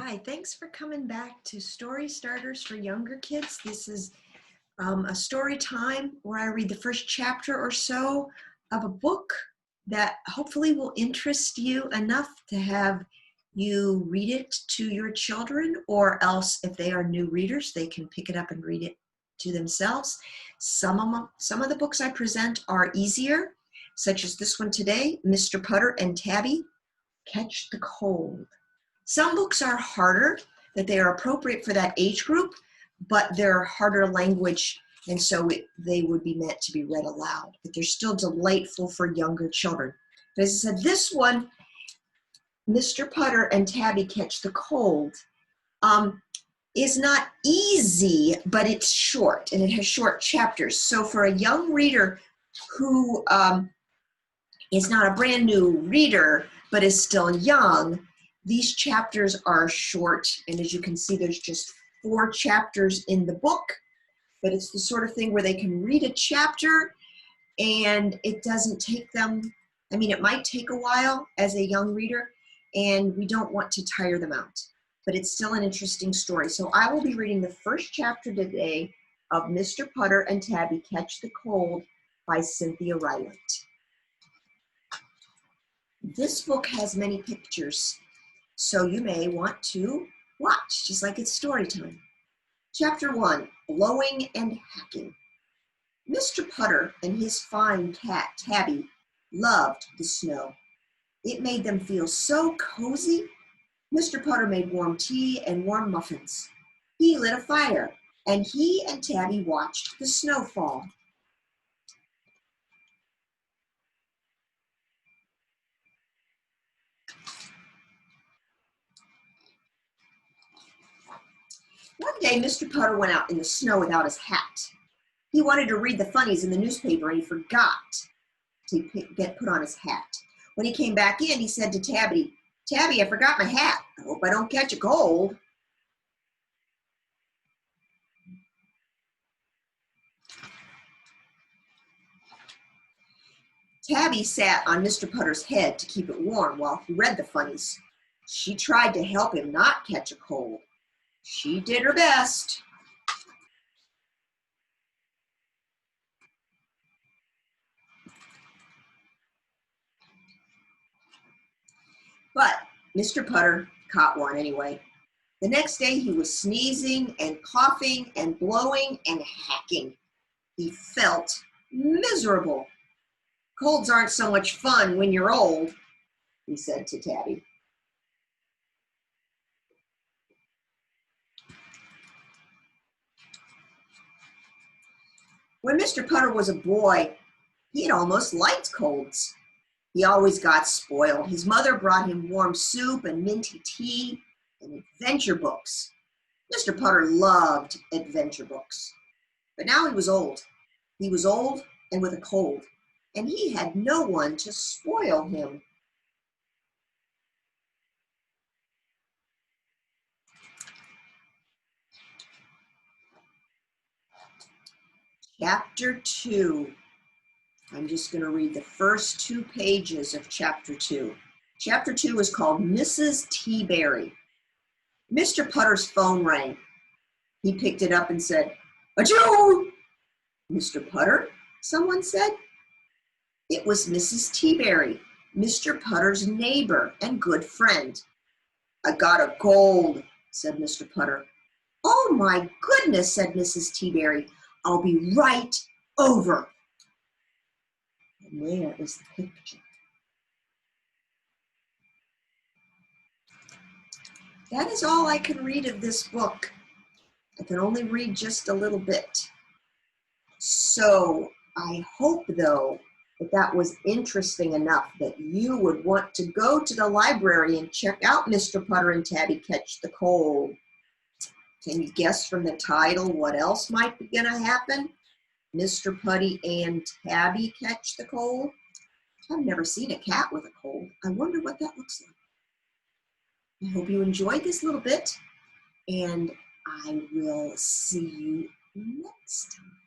Hi, thanks for coming back to Story Starters for Younger Kids. This is a story time where I read the first chapter or so of a book that hopefully will interest you enough to have you read it to your children, or else if they are new readers, they can pick it up and read it to themselves. Some of the books I present are easier, such as this one today, Mr. Putter and Tabby, Catch the Cold. Some books are harder, that they are appropriate for that age group, but they're harder language, and so they would be meant to be read aloud. But they're still delightful for younger children. But as I said, this one, Mr. Putter and Tabby Catch the Cold, is not easy, but it's short, and it has short chapters. So for a young reader who is not a brand new reader, but is still young, these chapters are short, and as you can see, there's just 4 chapters in the book, but it's the sort of thing where they can read a chapter and it doesn't take them, it might take a while as a young reader, and we don't want to tire them out, but it's still an interesting story. So I will be reading the first chapter today of Mr. Putter and Tabby Catch the Cold by Cynthia Rylant. This book has many pictures, so you may want to watch, just like it's story time. Chapter 1, Blowing and Hacking. Mr. Putter and his fine cat, Tabby, loved the snow. It made them feel so cozy. Mr. Putter made warm tea and warm muffins. He lit a fire, and he and Tabby watched the snow fall. One day, Mr. Putter went out in the snow without his hat. He wanted to read the funnies in the newspaper, and he forgot to get put on his hat. When he came back in, he said to Tabby, "Tabby, I forgot my hat. I hope I don't catch a cold." Tabby sat on Mr. Putter's head to keep it warm while he read the funnies. She tried to help him not catch a cold. She did her best. But Mr. Putter caught one anyway. The next day he was sneezing and coughing and blowing and hacking. He felt miserable. "Colds aren't so much fun when you're old," he said to Tabby. When Mr. Putter was a boy, he had almost liked colds. He always got spoiled. His mother brought him warm soup and minty tea and adventure books. Mr. Putter loved adventure books. But now he was old. He was old and with a cold, and he had no one to spoil him. Chapter 2. I'm just going to read the first 2 pages of Chapter 2. Chapter 2 is called Mrs. Teaberry. Mr. Putter's phone rang. He picked it up and said, "Achoo!" "Mr. Putter?" someone said. It was Mrs. Teaberry, Mr. Putter's neighbor and good friend. "I got a cold," said Mr. Putter. "Oh my goodness," said Mrs. Teaberry. "I'll be right over." And there is the picture. That is all I can read of this book. I can only read just a little bit. So I hope, though, that was interesting enough that you would want to go to the library and check out Mr. Putter and Tabby Catch the Cold. Can you guess from the title what else might be going to happen? Mr. Putty and Tabby Catch the Cold? I've never seen a cat with a cold. I wonder what that looks like. I hope you enjoyed this little bit, and I will see you next time.